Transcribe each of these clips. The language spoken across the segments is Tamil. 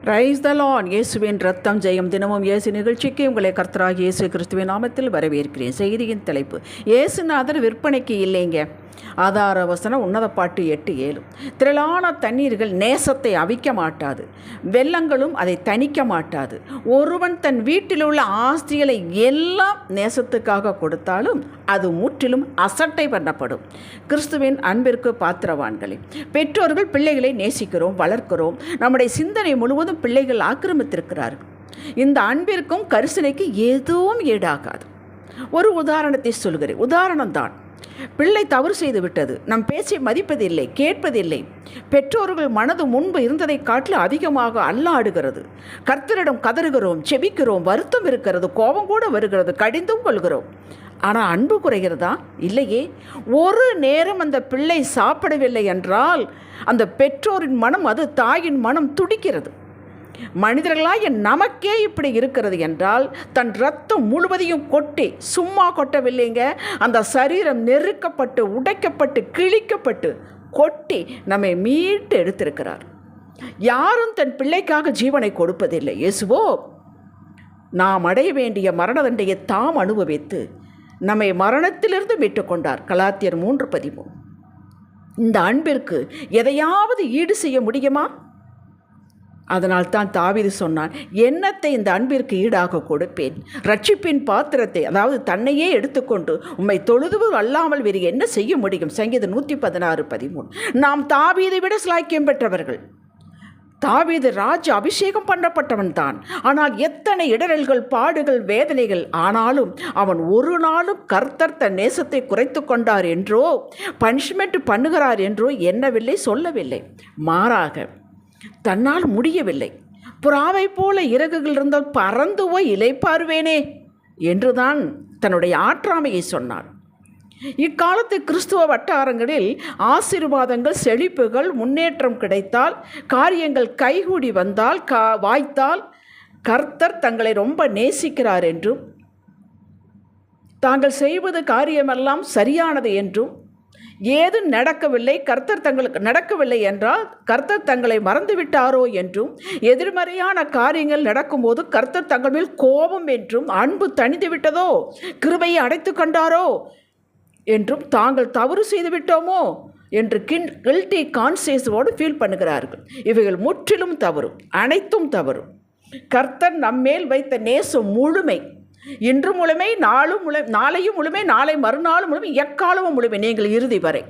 Raise the Lord. இயேசுவின் ரத்தம் ஜெயம். தினமும் இயேசு நிகழ்ச்சிக்கு உங்களை கர்த்தராகிய இயேசு கிறிஸ்துவின் நாமத்தில் வரவேற்கிறேன். செய்தியின் தலைப்பு: இயேசுநாதர் விற்பனைக்கு இல்லைங்க. ஆதார வசனம் உன்னத பாட்டு 8:7. திரளான தண்ணீர்கள் நேசத்தை அவிக்க மாட்டாது, வெள்ளங்களும் அதை தணிக்க மாட்டாது. ஒருவன் தன் வீட்டில் உள்ள ஆஸ்திகளை எல்லாம் நேசத்துக்காக கொடுத்தாலும் அது முற்றிலும் அசட்டை பண்ணப்படும். கிறிஸ்துவின் அன்பிற்கு பாத்திரவான்களே, பெற்றோர்கள் பிள்ளைகளை நேசிக்கிறோம், வளர்க்கிறோம். நம்முடைய சிந்தனை முழுவதும் பிள்ளைகள் ஆக்கிரமித்திருக்கிறார்கள். இந்த அன்பிற்கும் கரிசனைக்கு எதுவும் ஈடாகாது. ஒரு உதாரணத்தை சொல்கிறேன். உதாரணம்தான். பிள்ளை தவறு செய்து விட்டது. நம் பேச்சை மதிப்பதில்லை, கேட்பதில்லை. பெற்றோர்கள் மனது முன்பு இருந்ததை காட்டிலும் அதிகமாக அல்லாடுகிறது. கர்த்தரிடம் கதறுகிறோம், செபிக்கிறோம், வருத்தம் இருக்கிறது, கோபம் கூட வருகிறது, கடிந்தும் கொள்கிறோம். ஆனால் அன்பு குறைகிறதா? இல்லையே. ஒரு நேரம் அந்த பிள்ளை சாப்பிடவில்லை என்றால் அந்த பெற்றோரின் மனம், அது தாயின் மனம் துடிக்கிறது. மனிதர்களாக நமக்கே இப்படி இருக்கிறது என்றால் தன் ரத்தம் முழுவதையும் கொட்டி, சும்மா கொட்டவில்லைங்க, அந்த சரீரம் நெருக்கப்பட்டு, உடைக்கப்பட்டு, கிழிக்கப்பட்டு, கொட்டி நம்மை மீட்டு எடுத்திருக்கிறார். யாரும் தன் பிள்ளைக்காக ஜீவனை கொடுப்பதில்லை. இயேசுவோ நாம் அடைய வேண்டிய மரண தண்டையை தாம் அனுபவித்து நம்மை மரணத்திலிருந்து மீட்டுக்கொண்டார். கலாத்தியர் 3:13. இந்த அன்பிற்கு எதையாவது ஈடு செய்ய முடியுமா? அதனால் தான் தாவீது சொன்னான், என்னத்தை இந்த அன்பிற்கு ஈடாக கொடுப்பேன்? ரட்சிப்பின் பாத்திரத்தை, அதாவது தன்னையே எடுத்துக்கொண்டு உம்மை தொழுதுவது அல்லாமல் வேறு என்ன செய்ய முடியும்? சங்கீதம் 116:13. நாம் தாவீதை விட சிலாக்கியம் பெற்றவர்கள். தாவீது ராஜ அபிஷேகம் பண்ணப்பட்டவன் தான். ஆனால் எத்தனை இடரல்கள், பாடுகள், வேதனைகள். ஆனாலும் அவன் ஒரு நாளும் கர்த்தர் தன் நேசத்தை குறைத்து கொண்டார் என்றோ, பனிஷ்மெண்ட் பண்ணுகிறார் என்றோ எண்ணவில்லை, சொல்லவில்லை. மாறாக தன்னால் முடியவில்லை, புறாவை போல இறகுகள் இருந்தால் பறந்து போய் இளைப்பாறுவேனே என்றுதான் தன்னுடைய ஆற்றாமையை சொன்னார். இக்காலத்து கிறிஸ்துவ வட்டாரங்களில் ஆசீர்வாதங்கள், செழிப்புகள், முன்னேற்றம் கிடைத்தால், காரியங்கள் கைகூடி வந்தால், வாய்த்தால் கர்த்தர் தங்களை ரொம்ப நேசிக்கிறார் என்றும், தாங்கள் செய்வது காரியமெல்லாம் சரியானது என்றும், ஏது நடக்கவில்லை, கர்த்தர் தங்களுக்கு நடக்கவில்லை என்றால் கர்த்தர் தங்களை மறந்துவிட்டாரோ என்றும், எதிர்மறையான காரியங்கள் நடக்கும்போது கர்த்தர் தங்கள் மேல் கோபம் என்றும், அன்பு தணிந்து விட்டதோ, கிருபையை அடைத்து கொண்டாரோ என்றும், தாங்கள் தவறு செய்து விட்டோமோ என்று கில்ட்டி கான்சியஸோடு ஃபீல் பண்ணுகிறார்கள். இவைகள் முற்றிலும் தவறு, அனைத்தும் தவறு. கர்த்தர் நம்மேல் வைத்த நேசம் முழுமை. இன்று முழுமை, நாளையும் முழுமை, நாளை மறுநாளும் முழுமை, எக்காலமும் முழுமை, நீங்கள் இறுதி வரை.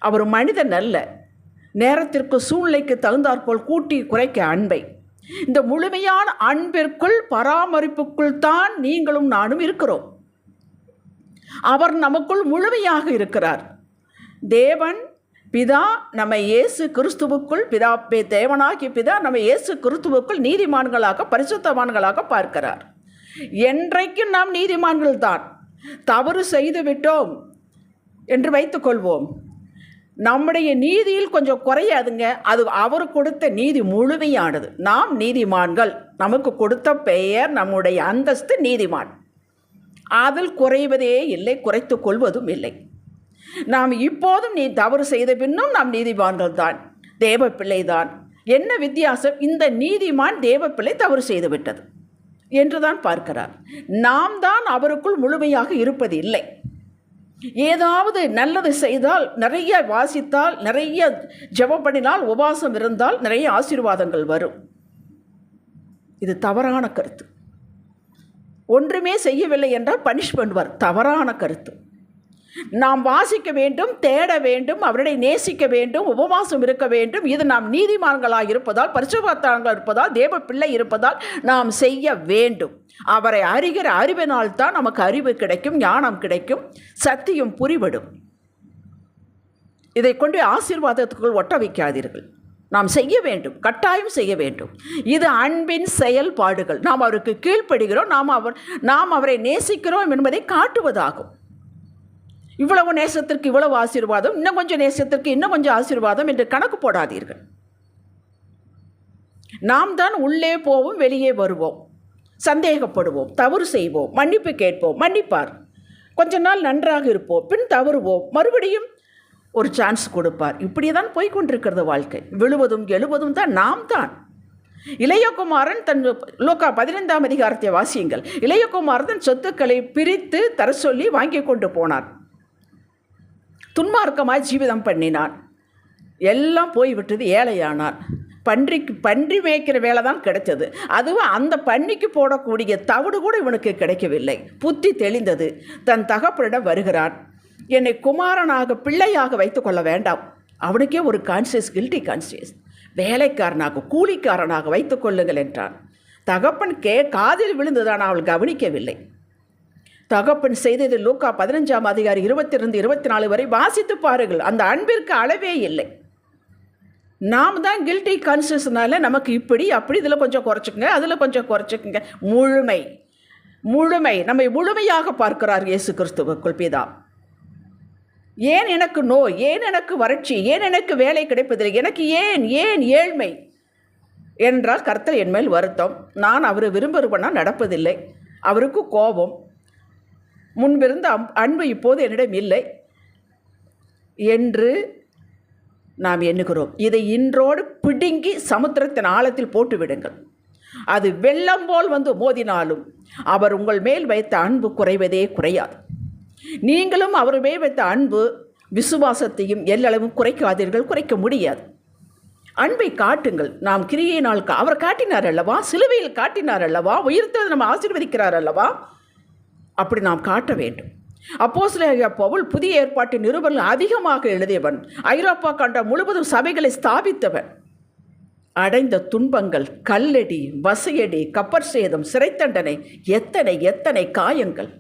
அவர் மனிதன் அல்ல. நேரத்திற்கு, சூழ்நிலைக்கு தகுந்தாற்போல் கூட்டி குறைக்க அன்பை. இந்த முழுமையான அன்பிற்குள், பராமரிப்புக்குள் தான் நீங்களும் நானும் இருக்கிறோம். அவர் நமக்குள் முழுமையாக இருக்கிறார். தேவன் பிதா நம்ம இயேசு கிறிஸ்துவுக்குள், தேவனாகிய பிதா நம்ம இயேசு கிறிஸ்துவுக்குள் நீதிமான்களாக, பரிசுத்தவான்களாக பார்க்கிறார். என்றைக்கும் நாம் நீதிமான்கள் தான். தவறு செய்து விட்டோம் என்று வைத்துக்கொள்வோம், நம்முடைய நீதியில் கொஞ்சம் குறையாதுங்க. அது அவர் கொடுத்த நீதி முழுமையானது. நாம் நீதிமான்கள். நமக்கு கொடுத்த பெயர், நம்முடைய அந்தஸ்து நீதிமான். அதில் குறைவதே இல்லை, குறைத்து கொள்வதும் இல்லை. நாம் இப்போதும் தவறு செய்த பின்னும் நாம் நீதிமான்கள் தான், தேவ பிள்ளை தான். என்ன வித்தியாசம்? இந்த நீதிமான் தேவ பிள்ளை தவறு செய்து விட்டது என்றுதான் பார்க்கிறார். நாம் தான் அவருக்குள் முழுமையாக இருப்பது இல்லை. ஏதாவது நல்லது செய்தால், நிறைய வாசித்தால், நிறைய ஜெபம் பண்ணினால், உபவாசம் இருந்தால் நிறைய ஆசீர்வாதங்கள் வரும். இது தவறான கருத்து. ஒன்றுமே செய்யவில்லை என்றால் பனிஷ் பண்ணுவார். தவறான கருத்து. நாம் வாசிக்க வேண்டும், தேட வேண்டும், அவரை நேசிக்க வேண்டும், உபவாசம் இருக்க வேண்டும். இது நாம் நீதிமான்களாக இருப்பதால், பரிசுத்தவான்களாக இருப்பதால், தேவ பிள்ளை இருப்பதால் நாம் செய்ய வேண்டும். அவரை அறிகிற அறிவினால் தான் நமக்கு அறிவு கிடைக்கும், ஞானம் கிடைக்கும், சத்தியம் புரிபடும். இதை கொண்டு ஆசீர்வாதத்துக்குள் ஒட்ட வைக்காதீர்கள். நாம் செய்ய வேண்டும், கட்டாயம் செய்ய வேண்டும். இது அன்பின் செயல்பாடுகள். நாம் அவருக்கு கீழ்ப்படுகிறோம், நாம் அவரை நேசிக்கிறோம் என்பதை காட்டுவதாகும். இவ்வளவு நேசத்திற்கு இவ்வளவு ஆசீர்வாதம், இன்னும் கொஞ்சம் நேசத்திற்கு இன்னும் கொஞ்சம் ஆசீர்வாதம் என்று கணக்கு போடாதீர்கள். நாம் தான் உள்ளே போவோம், வெளியே வருவோம், சந்தேகப்படுவோம், தவறு செய்வோம், மன்னிப்பு கேட்போம், மன்னிப்பார். கொஞ்ச நாள் நன்றாக இருப்போம், பின் தவறுவோம், மறுபடியும் ஒரு சான்ஸ் கொடுப்பார். இப்படியே தான் போய்கொண்டிருக்கிறது வாழ்க்கை. விழுவதும் எழுவதும் தான் நாம் தான். இளையகுமாரன் லூக்கா 15ஆம் அதிகாரத்தை வாசியுங்கள். இளையகுமாரன் தன் சொத்துக்களை பிரித்து தர சொல்லி வாங்கி கொண்டு போனான். துன்மார்க்கமாய் ஜீவிதம் பண்ணினான். எல்லாம் போய்விட்டது. ஏழையானான். பன்றி மேய்க்கிற வேலை தான் கிடைச்சது. அதுவும் அந்த பன்னிக்கு போடக்கூடிய தவிடு கூட இவனுக்கு கிடைக்கவில்லை. புத்தி தெளிந்தது. தன் தகப்பனிடம் வருகிறான். என்னை குமாரனாக பிள்ளையாக வைத்துக் கொள்ள வேண்டாம். அவனுக்கே ஒரு கான்சியஸ், கில்ட்டி கான்சியஸ். வேலைக்காரனாக கூலிக்காரனாக வைத்துக் கொள்ளுங்கள் என்றான். தகப்பன் காதில் விழுந்துதான், அவள் கவனிக்கவில்லை. தகப்பன் செய்தது லூக்கா 15ஆம் அதிகாரி 22-24 வரை வாசித்து பாருங்கள். அந்த அன்பிற்கு அளவே இல்லை. நாம் தான் கில்ட்டி கான்சியஸ்னால நமக்கு இப்படி அப்படி, இதில் கொஞ்சம் குறைச்சிக்கங்க, அதில் கொஞ்சம் குறைச்சிக்கங்க. முழுமை நம்மை முழுமையாக பார்க்கிறார் இயேசு கிறிஸ்துவுக்குள் பிதா. ஏன் எனக்கு நோய், ஏன் எனக்கு வறட்சி, ஏன் எனக்கு வேலை கிடைப்பதில்லை, எனக்கு ஏன் ஏழ்மை என்றால் கர்த்தர் என் மேல் வருத்தம். நான் அவரை விரும்புகிறவனா நடப்பதில்லை. அவருக்கு கோபம். முன்பிருந்த அன்பு இப்போது என்னிடம் இல்லை என்று நாம் எண்ணுகிறோம். இதை இன்றோடு பிடுங்கி சமுத்திரத்தின் ஆழத்தில் போட்டு விடுங்கள். அது வெள்ளம் போல் வந்து மோதினாலும் அவர் உங்கள் மேல் வைத்த அன்பு குறைவதே குறையாது. நீங்களும் அவர் மேல் வைத்த அன்பு விசுவாசத்தையும் எல்லளவும் குறைக்காதீர்கள், குறைக்க முடியாது. அன்பை காட்டுங்கள். நாம் கிரியையினால் அவர் காட்டினார் அல்லவா, சிலுவையில் காட்டினார் அல்லவா, உயிர்த்தது நம்ம ஆசீர்வதிக்கிறார் அல்லவா, அப்படி நாம் காட்ட வேண்டும். அப்போஸ்தலனாகிய பவுல் புதிய ஏற்பாட்டின் நிருபங்கள் அதிகமாக எழுதியவன். ஐரோப்பா கண்டம் முழுவதும் சபைகளை ஸ்தாபித்தவன். அடைந்த துன்பங்கள், கல்லடி, வசையடி, கப்பற் சேதம், சிறைத்தண்டனை, எத்தனை எத்தனை காயங்கள்.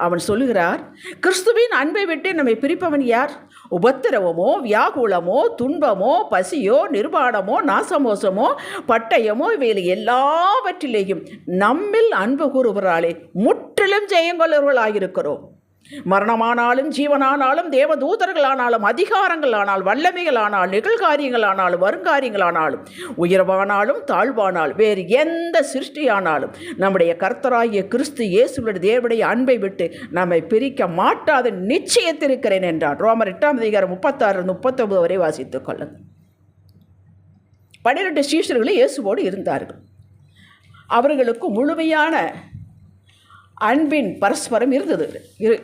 அவன் சொல்லுகிறார், கிறிஸ்துவின் அன்பை விட்டு நம்மை பிரிப்பவன் யார்? உபத்திரவமோ, வியாகுலமோ, துன்பமோ, பசியோ, நிர்வாணமோ, நாசமோசமோ, பட்டயமோ, இவையில் எல்லாவற்றிலேயும் நம்மில் அன்பு கூறுவராலே முற்றிலும் ஜெயங்கொள்ளவர்களாயிருக்கிறோம். மரணமானாலும் ஜீவனானாலும் தேவதூதர்களானாலும் அதிகாரங்களானால் வல்லமைகளானால் நிகழ்காரியங்களானாலும் வருங்காரியங்களானாலும் உயர்வானாலும் தாழ்வானால் வேறு எந்த சிருஷ்டியானாலும் நம்முடைய கர்த்தராகிய கிறிஸ்து இயேசுவின் தேவனுடைய அன்பை விட்டு நம்மை பிரிக்க மாட்டாத நிச்சயத்திருக்கிறேன் என்றார். ரோமர் 8ஆம் அதிகாரம் 36-39 வரை வாசித்துக் கொள்ளுங்கள். 12 சீஷர்களும் இயேசுவோடு இருந்தார்கள். அவர்களுக்கு முழுமையான அன்பின் பரஸ்பரம் இருந்தது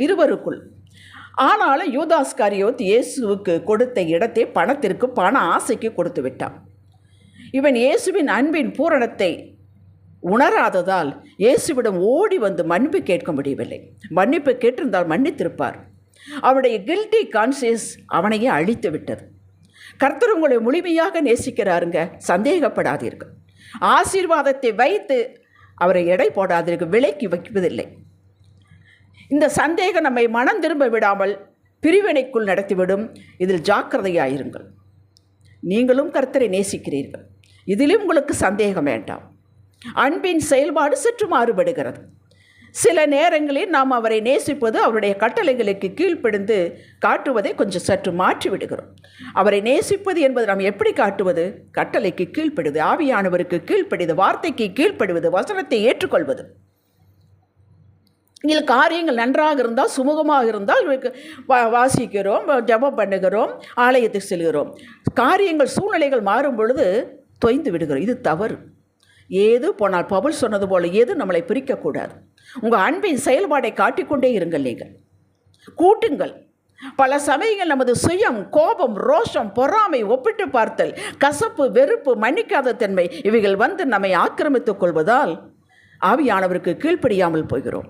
இருவருக்குள். ஆனாலும் யூதாஸ்காரியோத் இயேசுவுக்கு கொடுத்த இடத்தை பணத்திற்கு, பண ஆசைக்கு கொடுத்து விட்டான். இவன் இயேசுவின் அன்பின் பூரணத்தை உணராததால் இயேசுவிடம் ஓடி வந்து மன்னிப்பு கேட்க முடியவில்லை. மன்னிப்பு கேட்டிருந்தால் மன்னித்திருப்பார். அவனுடைய கில்ட்டி கான்சியஸ் அவனையே அழித்து விட்டது. கர்த்தர் உங்களை முழுமையாக நேசிக்கிறாருங்க, சந்தேகப்படாதீர்கள். ஆசீர்வாதத்தை வைத்து அவரை எடை போடாதீர்கள், விலைக்கு வைப்பதில்லை. இந்த சந்தேகம் நம்மை மனம் திரும்ப விடாமல் பிரிவினைக்குள் நடத்திவிடும். இதில் ஜாக்கிரதையாயிருங்கள். நீங்களும் கர்த்தரை நேசிக்கிறீர்கள், இதிலும் உங்களுக்கு சந்தேகம் வேண்டாம். அன்பின் செயல்பாடு சற்று மாறுபடுகிறது. சில நேரங்களில் நாம் அவரை நேசிப்பது அவருடைய கட்டளைகளுக்கு கீழ்ப்படிந்து காட்டுவதை கொஞ்சம் சற்று மாற்றி விடுகிறோம். அவரை நேசிப்பது என்பது நாம் எப்படி காட்டுவது? கட்டளைக்கு கீழ்ப்படுவது, ஆவியானவருக்கு கீழ்ப்படுவது, வார்த்தைக்கு கீழ்ப்படுவது, வசனத்தை ஏற்றுக்கொள்வது. இதில் காரியங்கள் நன்றாக இருந்தால், சுமூகமாக இருந்தால் வாசிக்கிறோம், ஜெபம் பண்ணுகிறோம், ஆலயத்துக்கு செல்கிறோம். காரியங்கள் சூழ்நிலைகள் மாறும் பொழுது தொய்ந்து விடுகிறோம். இது தவறு. ஏது போனால் பவுல் சொன்னது போல ஏது நம்மளை பிரிக்கக்கூடாது. உங்கள் அன்பின் செயல்பாடை காட்டிக்கொண்டே இருங்கள். நீங்கள் கூட்டுங்கள். பல சமயங்கள் நமது சுயம், கோபம், ரோஷம், பொறாமை, ஒப்பிட்டு பார்த்தல், கசப்பு, வெறுப்பு, மன்னிக்காத தன்மை இவைகள் வந்து நம்மை ஆக்கிரமித்துக் கொள்வதால் ஆவியானவருக்கு கீழ்ப்படியாமல் போகிறோம்.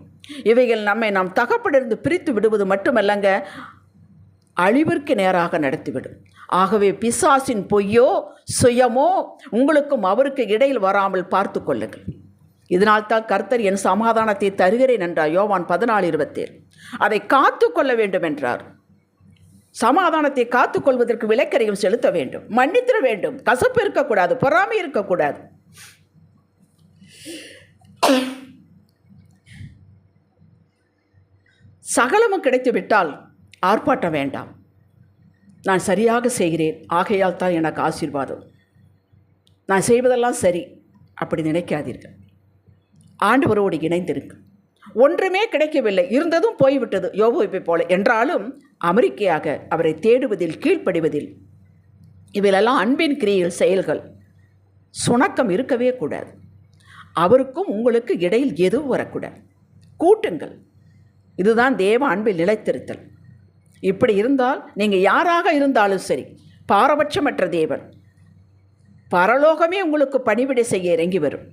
இவைகள் நம்மை நாம் தகப்பனிலிருந்து பிரித்து விடுவது மட்டுமல்லங்க, அழிவிற்கு நேராக நடத்திவிடும். ஆகவே பிசாசின் பொய்யோ சுயமோ உங்களுக்கும் அவருக்கு இடையில் வராமல் பார்த்து கொள்ளுங்கள். இதனால்தான் கர்த்தர் என் சமாதானத்தை தருகிறேன் என்றார். யோவான் 14:27. அதை காத்து கொள்ள வேண்டும் என்றார். சமாதானத்தை காத்துக்கொள்வதற்கு விலைக்கரையும் செலுத்த வேண்டும், மன்னித்திட வேண்டும், கசப்பு இருக்கக்கூடாது, பொறாமை இருக்கக்கூடாது. சகலமும் கிடைத்துவிட்டால் ஆர்ப்பாட்டம் வேண்டாம். நான் சரியாக செய்கிறேன், ஆகையால் தான் எனக்கு ஆசீர்வாதம், நான் செய்வதெல்லாம் சரி, அப்படி நினைக்காதீர்கள். ஆண்டவரோடு இணைந்திருங்கள். ஒன்றுமே கிடைக்கவில்லை, இருந்ததும் போய்விட்டது யோபுவை போல என்றாலும் அமெரிக்கையாக அவரை தேடுவதில், கீழ்ப்படிவதில், இவையெல்லாம் அன்பின் கிரியைகள், செயல்கள். சுணக்கம் இருக்கவே கூடாது. அவருக்கும் உங்களுக்கு இடையில் எதுவும் வரக்கூடாது. கூட்டுங்கள். இதுதான் தேவ அன்பில் நிலைத்திருத்தல். இப்படி இருந்தால் நீங்கள் யாராக இருந்தாலும் சரி, பாரபட்சமற்ற தேவன் பரலோகமே உங்களுக்கு பணிவிடை செய்ய இறங்கி வரும்.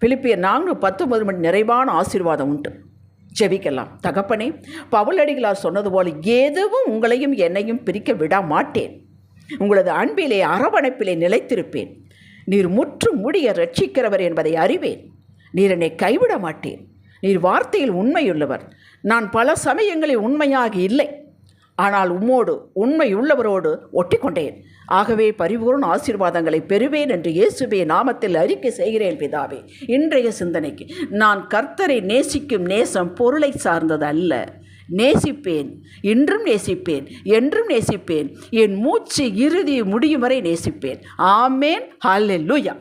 பிலிப்பியர் 4:19 நிறைவான ஆசீர்வாதம் உண்டு. ஜெபிக்கலாம். தகப்பனே, பவுலடிகளார் சொன்னது போல எதுவும் உங்களையும் என்னையும் பிரிக்க விட மாட்டேன். உங்களது அன்பிலே அரவணைப்பிலே நிலைத்திருப்பேன். நீர் முற்று முடிய ரட்சிக்கிறவர் என்பதை அறிவேன். நீர் என்னை கைவிட மாட்டேன். நீர் வார்த்தையில் உண்மையுள்ளவர். நான் பல சமயங்களில் உண்மையாக இல்லை, ஆனால் உம்மோடு உண்மையுள்ளவரோடு ஒட்டிக்கொண்டேன். ஆகவே பரிபூர்ண ஆசீர்வாதங்களை பெறுவேன் என்று இயேசுவே நாமத்தில் அறிக்கை செய்கிறேன் பிதாவே. இன்றைய சிந்தனைக்கு, நான் கர்த்தரை நேசிக்கும் நேசம் பொருளை சார்ந்தது அல்ல. நேசிப்பேன், இன்றும் நேசிப்பேன், என்றும் நேசிப்பேன், என் மூச்சு இறுதி முடியும் வரை நேசிப்பேன். ஆமேன். ஹல்லேலூயா.